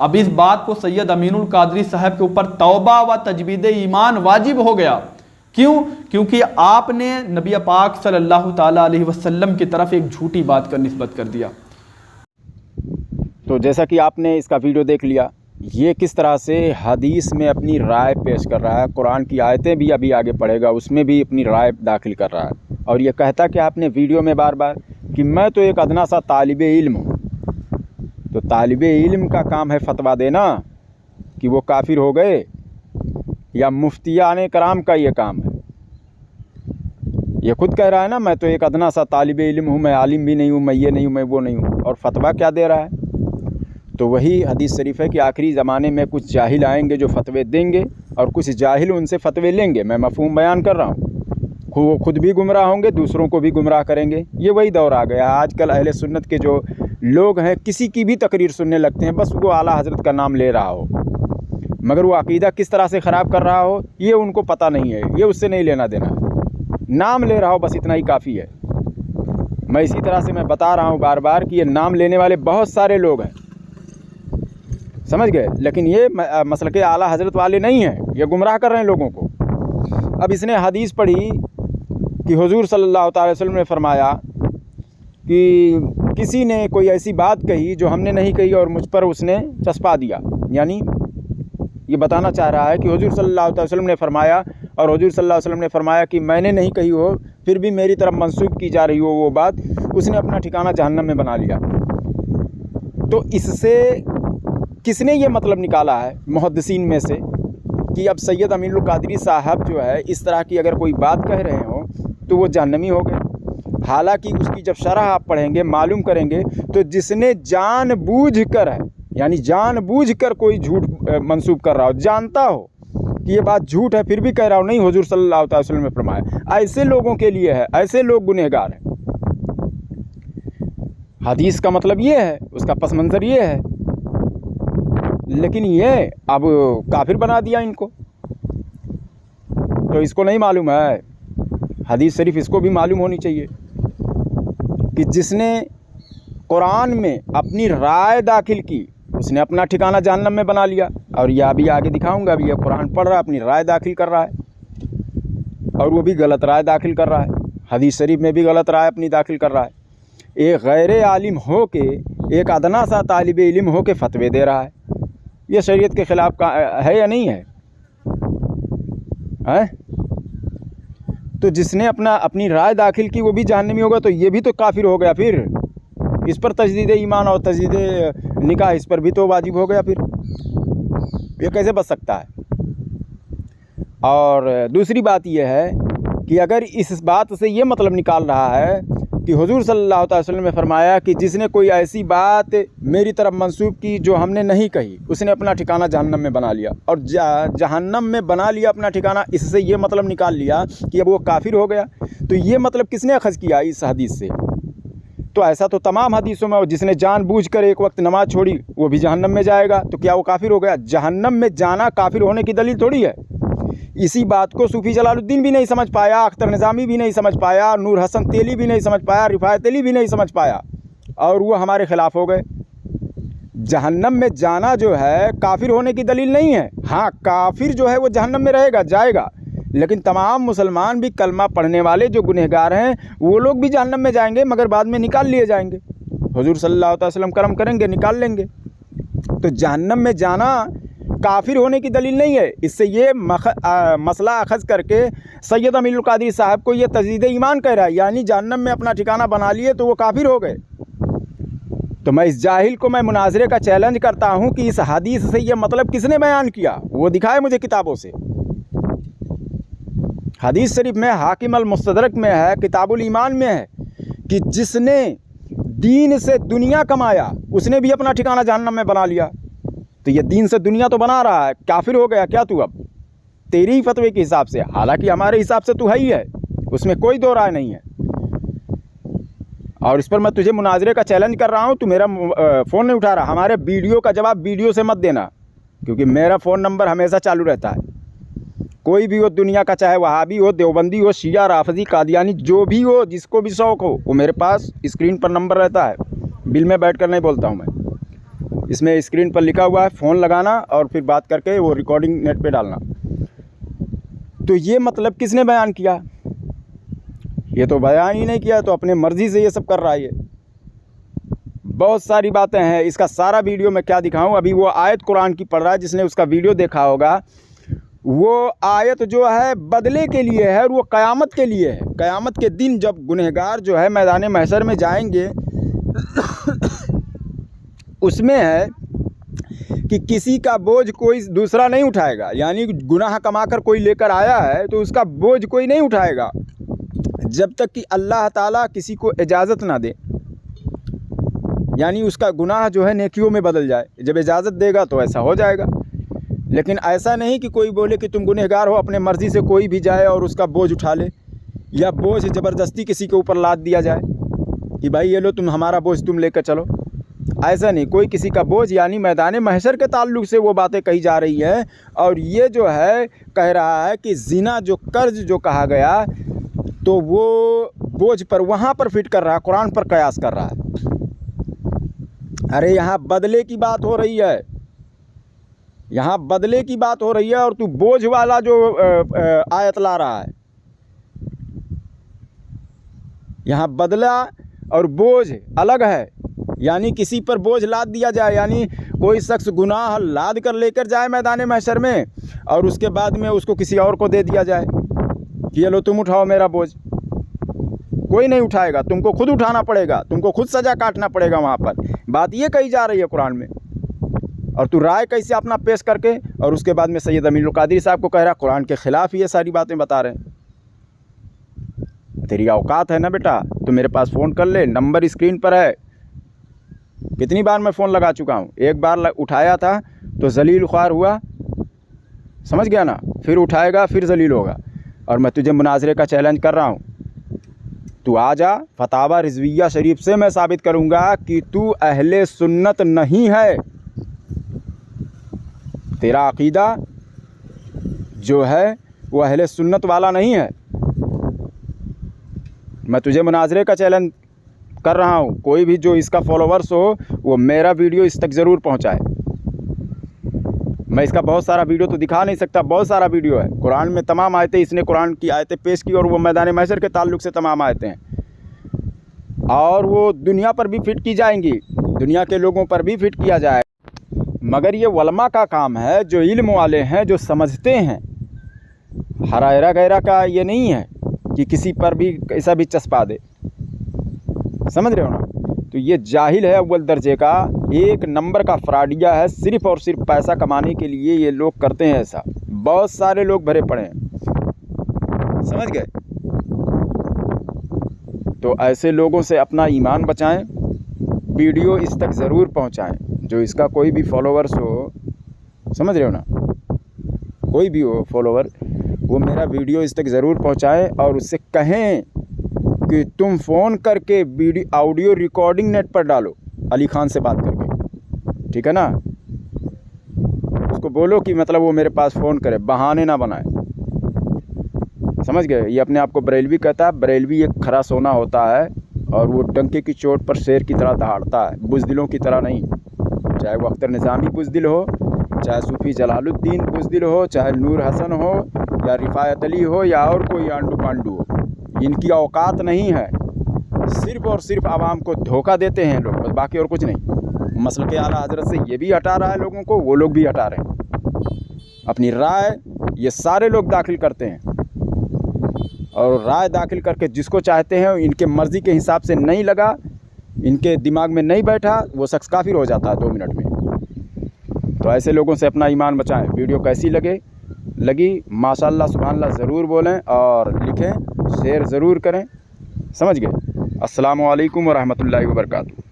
اب اس بات کو سید امین القادری صاحب کے اوپر توبہ و تجدید ایمان واجب ہو گیا. کیوں؟ کیونکہ آپ نے نبی پاک صلی اللہ تعالیٰ علیہ وسلم کی طرف ایک جھوٹی بات کا نسبت کر دیا. تو جیسا کہ آپ نے اس کا ویڈیو دیکھ لیا، یہ کس طرح سے حدیث میں اپنی رائے پیش کر رہا ہے، قرآن کی آیتیں بھی ابھی آگے پڑھے گا اس میں بھی اپنی رائے داخل کر رہا ہے، اور یہ کہتا کہ آپ نے ویڈیو میں بار بار کہ میں تو ایک ادنا سا طالب علم ہوں. تو طالب علم کا کام ہے فتویٰ دینا کہ وہ کافر ہو گئے، یا مفتیان کرام کا یہ کام ہے؟ یہ خود کہہ رہا ہے نا، میں تو ایک ادنا سا طالب علم ہوں، میں عالم بھی نہیں ہوں، میں یہ نہیں ہوں، میں وہ نہیں ہوں، اور فتویٰ کیا دے رہا ہے؟ تو وہی حدیث شریف ہے کہ آخری زمانے میں کچھ جاہل آئیں گے جو فتوے دیں گے، اور کچھ جاہل ان سے فتوے لیں گے. میں مفہوم بیان کر رہا ہوں. وہ خود بھی گمراہ ہوں گے، دوسروں کو بھی گمراہ کریں گے. یہ وہی دور آ گیا. آج کل اہل سنت کے جو لوگ ہیں کسی کی بھی تقریر سننے لگتے ہیں، بس وہ اعلیٰ حضرت کا نام لے رہا ہو، مگر وہ عقیدہ کس طرح سے خراب کر رہا ہو یہ ان کو پتہ نہیں ہے، یہ اس سے نہیں لینا دینا. نام لے رہا ہو بس اتنا ہی کافی ہے. میں اسی طرح سے میں بتا رہا ہوں بار بار کہ یہ نام لینے والے بہت سارے لوگ ہیں، سمجھ گئے، لیکن یہ مسلک اعلیٰ حضرت والے نہیں ہیں، یہ گمراہ کر رہے ہیں لوگوں کو. اب اس نے حدیث پڑھی کہ حضور صلی اللہ تعالی وسلم نے فرمایا کہ کسی نے کوئی ایسی بات کہی جو ہم نے نہیں کہی اور مجھ پر اس نے چسپا دیا. یعنی یہ بتانا چاہ رہا ہے کہ حضور صلی اللہ علیہ وسلم نے فرمایا اور حضور صلی اللہ علیہ وسلم نے فرمایا کہ میں نے نہیں کہی ہو، پھر بھی میری طرف منسوب کی جا رہی ہو وہ بات، اس نے اپنا ٹھکانہ جہنم میں بنا لیا. تو اس سے کس نے یہ مطلب نکالا ہے محدثین میں سے کہ اب سید امین القادری صاحب جو ہے اس طرح کی اگر کوئی بات کہہ رہے ہوں تو وہ جہنمی ہو گئے. حالانکہ اس کی جب شرح آپ پڑھیں گے، معلوم کریں گے، تو جس نے جان بوجھ کر ہے، یعنی جان بوجھ کر کوئی جھوٹ منسوب کر رہا ہو، جانتا ہو کہ یہ بات جھوٹ ہے پھر بھی کہہ رہا ہو نہیں حضور صلی اللہ علیہ وسلم نے فرمایا، ایسے لوگوں کے لیے ہے، ایسے لوگ گنہگار ہیں. حدیث کا مطلب یہ ہے، اس کا پس منظر یہ ہے، لیکن یہ اب کافر بنا دیا ان کو. تو اس کو نہیں معلوم ہے حدیث شریف، اس کو بھی معلوم ہونی چاہیے کہ جس نے قرآن میں اپنی رائے داخل کی اس نے اپنا ٹھکانہ جہنم میں بنا لیا. اور یہ ابھی آگے دکھاؤں گا، ابھی یہ قرآن پڑھ رہا ہے، اپنی رائے داخل کر رہا ہے، اور وہ بھی غلط رائے داخل کر رہا ہے. حدیث شریف میں بھی غلط رائے اپنی داخل کر رہا ہے. ایک غیر عالم ہو کے، ایک ادنا سا طالب علم ہو کے فتوے دے رہا ہے. یہ شریعت کے خلاف کا ہے یا نہیں ہے؟ تو جس نے اپنی رائے داخل کی وہ بھی جہنمی ہوگا، تو یہ بھی تو کافر ہو گیا. پھر اس پر تجدید ایمان اور تجدید نکاح اس پر بھی تو واجب ہو گیا. پھر یہ کیسے بچ سکتا ہے؟ اور دوسری بات یہ ہے کہ اگر اس بات سے یہ مطلب نکال رہا ہے کہ حضور صلی اللہ علیہ وسلم نے فرمایا کہ جس نے کوئی ایسی بات میری طرف منسوب کی جو ہم نے نہیں کہی اس نے اپنا ٹھکانہ جہنم میں بنا لیا، اور جہنم میں بنا لیا اپنا ٹھکانہ، اس سے یہ مطلب نکال لیا کہ اب وہ کافر ہو گیا. تو یہ مطلب کس نے اخذ کیا اس حدیث سے؟ تو ایسا تو تمام حدیثوں میں، جس نے جان بوجھ کر ایک وقت نماز چھوڑی وہ بھی جہنم میں جائے گا. تو کیا وہ کافر ہو گیا؟ جہنم میں جانا کافر ہونے کی دلیل تھوڑی ہے. اسی بات کو صوفی جلال الدین بھی نہیں سمجھ پایا، اختر نظامی بھی نہیں سمجھ پایا، نور حسن تیلی بھی نہیں سمجھ پایا، رفاعت علی بھی نہیں سمجھ پایا، اور وہ ہمارے خلاف ہو گئے. جہنم میں جانا جو ہے کافر ہونے کی دلیل نہیں ہے. ہاں کافر جو ہے وہ جہنم میں رہے گا، جائے گا، لیکن تمام مسلمان بھی کلمہ پڑھنے والے جو گنہگار ہیں وہ لوگ بھی جہنم میں جائیں گے، مگر بعد میں نکال لیے جائیں گے. حضور صلی اللہ علیہ وسلم کرم کریں گے، نکال لیں گے. تو جہنم میں جانا کافر ہونے کی دلیل نہیں ہے. اس سے یہ مسئلہ اخذ کر کے سید امین القادری صاحب کو یہ تجدید ایمان کہہ رہا ہے، یعنی جہنم میں اپنا ٹھکانہ بنا لیے تو وہ کافر ہو گئے. تو میں اس جاہل کو میں مناظرے کا چیلنج کرتا ہوں کہ اس حدیث سے یہ مطلب کس نے بیان کیا، وہ دکھائے مجھے کتابوں سے. حدیث شریف میں حاکم المستدرک میں ہے، کتاب الایمان میں ہے کہ جس نے دین سے دنیا کمایا اس نے بھی اپنا ٹھکانہ جہنم میں بنا لیا. تو یہ دین سے دنیا تو بنا رہا ہے، کافر ہو گیا کیا تو اب تیری ہی فتوے کے حساب سے؟ حالانکہ ہمارے حساب سے تو ہے ہی ہے، اس میں کوئی دو رائے نہیں ہے. اور اس پر میں تجھے مناظرے کا چیلنج کر رہا ہوں، تو میرا فون نہیں اٹھا رہا. ہمارے ویڈیو کا جواب ویڈیو سے مت دینا، کیونکہ میرا فون نمبر ہمیشہ چالو رہتا ہے. کوئی بھی ہو دنیا کا، چاہے وہابی ہو، دیوبندی ہو، شیعہ، رافضی، قادیانی، جو بھی ہو، جس کو بھی شوق ہو، وہ میرے پاس اسکرین پر نمبر رہتا ہے. بل میں بیٹھ کر نہیں بولتا ہوں میں. اس میں اسکرین پر لکھا ہوا ہے فون لگانا اور پھر بات کر کے وہ ریکارڈنگ نیٹ پہ ڈالنا. تو یہ مطلب کس نے بیان کیا؟ یہ تو بیان ہی نہیں کیا, تو اپنے مرضی سے یہ سب کر رہا ہے. یہ بہت ساری باتیں ہیں, اس کا سارا ویڈیو میں کیا دکھاؤں. ابھی وہ آیت قرآن کی پڑھ رہا ہے, جس نے اس کا ویڈیو دیکھا ہوگا. وہ آیت جو ہے بدلے کے لیے ہے اور وہ قیامت کے لیے ہے. قیامت کے دن جب گنہگار جو ہے میدان محشر میں جائیں گے, اس میں ہے کہ کسی کا بوجھ کوئی دوسرا نہیں اٹھائے گا. یعنی گناہ کما کر کوئی لے کر آیا ہے تو اس کا بوجھ کوئی نہیں اٹھائے گا جب تک کہ اللہ تعالیٰ کسی کو اجازت نہ دے. یعنی اس کا گناہ جو ہے نیکیوں میں بدل جائے. جب اجازت دے گا تو ایسا ہو جائے گا. لیکن ایسا نہیں کہ کوئی بولے کہ تم گنہگار ہو, اپنے مرضی سے کوئی بھی جائے اور اس کا بوجھ اٹھا لے, یا بوجھ زبردستی کسی کے اوپر لاد دیا جائے کہ بھائی یہ لو تم ہمارا بوجھ تم لے کر چلو. ایسا نہیں, کوئی کسی کا بوجھ. یعنی میدان محشر کے تعلق سے وہ باتیں کہی جا رہی ہیں. اور یہ جو ہے کہہ رہا ہے کہ زنا جو قرض جو کہا گیا تو وہ بوجھ پر وہاں پر فٹ کر رہا ہے, قرآن پر قیاس کر رہا ہے. ارے یہاں بدلے کی بات ہو رہی ہے, یہاں بدلے کی بات ہو رہی ہے اور تو بوجھ والا جو آیت لا رہا ہے. یہاں بدلہ اور بوجھ الگ ہے. یعنی کسی پر بوجھ لاد دیا جائے, یعنی کوئی شخص گناہ لاد کر لے کر جائے میدان محشر میں اور اس کے بعد میں اس کو کسی اور کو دے دیا جائے کہ یہ لو تم اٹھاؤ میرا بوجھ. کوئی نہیں اٹھائے گا, تم کو خود اٹھانا پڑے گا, تم کو خود سزا کاٹنا پڑے گا وہاں پر. بات یہ کہی جا رہی ہے قرآن میں. اور تو رائے کیسے اپنا پیش کر کے اور اس کے بعد میں سید امین القادری صاحب کو کہہ رہا قرآن کے خلاف یہ ساری باتیں بتا رہے ہیں. تیری اوقات ہے نا بیٹا, تو میرے پاس فون کر لے, نمبر اسکرین پر ہے. کتنی بار میں فون لگا چکا ہوں, ایک بار اٹھایا تھا تو ذلیل خوار ہوا, سمجھ گیا نا, پھر اٹھائے گا پھر ذلیل ہوگا. اور میں تجھے مناظرے کا چیلنج کر رہا ہوں, تو آ جا, فتاوی رضویہ شریف سے میں ثابت کروں گا کہ تو اہل سنت نہیں ہے. تیرا عقیدہ جو ہے وہ اہل سنت والا نہیں ہے. میں تجھے مناظرے کا چیلنج کر رہا ہوں, کوئی بھی جو اس کا فالوورس ہو وہ میرا ویڈیو اس تک ضرور پہنچائے. میں اس کا بہت سارا ویڈیو تو دکھا نہیں سکتا, بہت سارا ویڈیو ہے. قرآن میں تمام آیتیں, اس نے قرآن کی آیتیں پیش کی اور وہ میدان محشر کے تعلق سے تمام آیتیں ہیں, اور وہ دنیا پر بھی فٹ کی جائیں گی, دنیا کے لوگوں پر بھی فٹ کیا جائے. مگر یہ علماء کا کام ہے, جو علم والے ہیں, جو سمجھتے ہیں. ہرا غیرہ کا یہ نہیں ہے کہ کسی پر بھی ایسا بھی چسپا دے, سمجھ رہے ہو نا. تو یہ جاہل ہے اول درجے کا, ایک نمبر کا فراڈیہ ہے. صرف اور صرف پیسہ کمانے کے لیے یہ لوگ کرتے ہیں ایسا. بہت سارے لوگ بھرے پڑے ہیں, سمجھ گئے. تو ایسے لوگوں سے اپنا ایمان بچائیں, ویڈیو اس تک ضرور پہنچائیں. جو اس کا کوئی بھی فالوورس ہو, سمجھ رہے ہو نا, کوئی بھی ہو فالوور, وہ میرا ویڈیو اس تک ضرور پہنچائیں اور اس سے کہیں کہ تم فون کر کے آڈیو ریکارڈنگ نیٹ پر ڈالو علی خان سے بات کر کے, ٹھیک ہے نا. اس کو بولو کہ مطلب وہ میرے پاس فون کرے, بہانے نہ بنائے, سمجھ گئے. یہ اپنے آپ کو بریلوی کہتا ہے. بریلوی ایک کھرا سونا ہوتا ہے اور وہ ڈنکے کی چوٹ پر شیر کی طرح دہاڑتا ہے, بزدلوں کی طرح نہیں. چاہے وہ اختر نظامی بزدل ہو, چاہے صوفی جلال الدین بزدل ہو, چاہے نور حسن ہو, یا رفایت علی ہو, یا اور کوئی آنڈو پانڈو ہو. ان کی اوقات نہیں ہے. صرف اور صرف عوام کو دھوکہ دیتے ہیں لوگ, بس باقی اور کچھ نہیں. مسلک اعلیٰ حضرت سے یہ بھی ہٹا رہا ہے لوگوں کو, وہ لوگ بھی ہٹا رہے ہیں. اپنی رائے یہ سارے لوگ داخل کرتے ہیں, اور رائے داخل کر کے جس کو چاہتے ہیں, ان کے مرضی کے حساب سے نہیں لگا, ان کے دماغ میں نہیں بیٹھا, وہ شخص کافر ہو جاتا ہے 2 منٹ میں. تو ایسے لوگوں سے اپنا ایمان بچائیں. ویڈیو کیسی لگی ماشاءاللہ سبحان اللہ ضرور بولیں اور لکھیں, شیئر ضرور کریں, سمجھ گئے. السلام علیکم ورحمۃ اللہ وبرکاتہ.